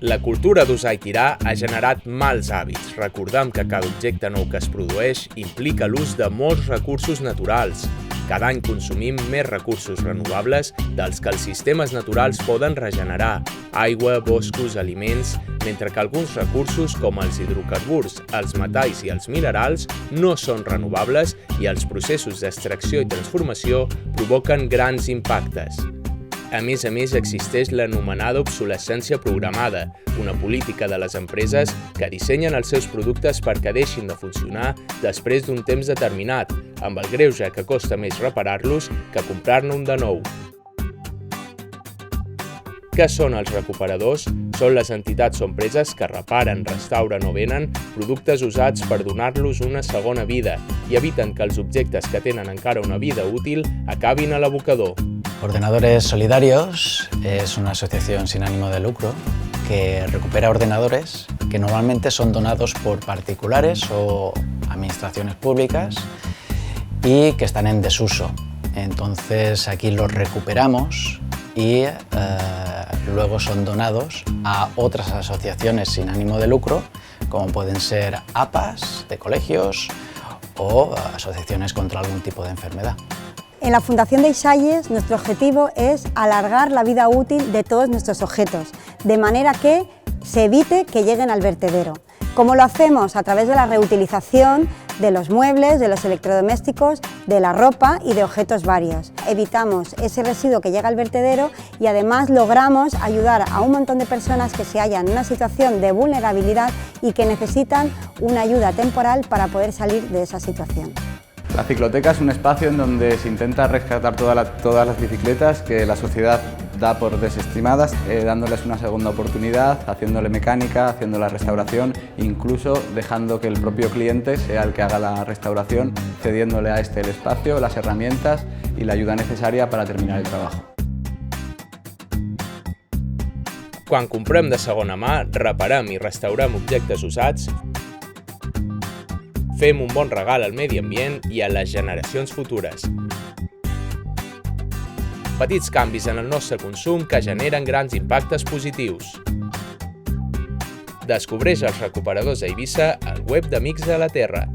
La cultura d'usar i tirar ha generat mals hàbits. Recordem que cada objecte nou que es produeix implica l'ús de molts recursos naturals. Cada any consumim més recursos renovables dels que els sistemes naturals poden regenerar: aigua, boscos, aliments, mentre que alguns recursos, com els hidrocarburs, els metalls i els minerals, no són renovables i els processos d'extracció i transformació provoquen grans impactes. A més, existeix l'anomenada obsolescència programada, una política de les empreses que dissenyen els seus productes perquè deixin de funcionar després d'un temps determinat, amb el greuge que costa més reparar-los que comprar-ne un de nou. Què són els recuperadors? Són les entitats o empreses que reparen, restauren o venen productes usats per donar-los una segona vida i eviten que els objectes que tenen encara una vida útil acabin a l'abocador. Ordenadores Solidarios es una asociación sin ánimo de lucro que recupera ordenadores que normalmente son donados por particulares o administraciones públicas y que están en desuso. Entonces aquí los recuperamos y luego son donados a otras asociaciones sin ánimo de lucro, como pueden ser APAs de colegios o asociaciones contra algún tipo de enfermedad. En la Fundación Deixalles nuestro objetivo es alargar la vida útil de todos nuestros objetos, de manera que se evite que lleguen al vertedero. ¿Cómo lo hacemos? A través de la reutilización de los muebles, de los electrodomésticos, de la ropa y de objetos varios. Evitamos ese residuo que llega al vertedero y además logramos ayudar a un montón de personas que se hallan en una situación de vulnerabilidad y que necesitan una ayuda temporal para poder salir de esa situación. La cicloteca es un espacio en donde se intenta rescatar todas las bicicletas que la sociedad da por desestimadas, dándoles una segunda oportunidad, haciéndole mecánica, haciendo la restauración, incluso dejando que el propio cliente sea el que haga la restauración, cediéndole a este el espacio, las herramientas y la ayuda necesaria para terminar el trabajo. Quan comprem de segona mà, reparem i restaurem objectes usats, fem un bon regal al medi ambient i a les generacions futures. Petits canvis en el nostre consum que generen grans impactes positius. Descobreix els recuperadors a Eivissa al web d'Amics de la Terra.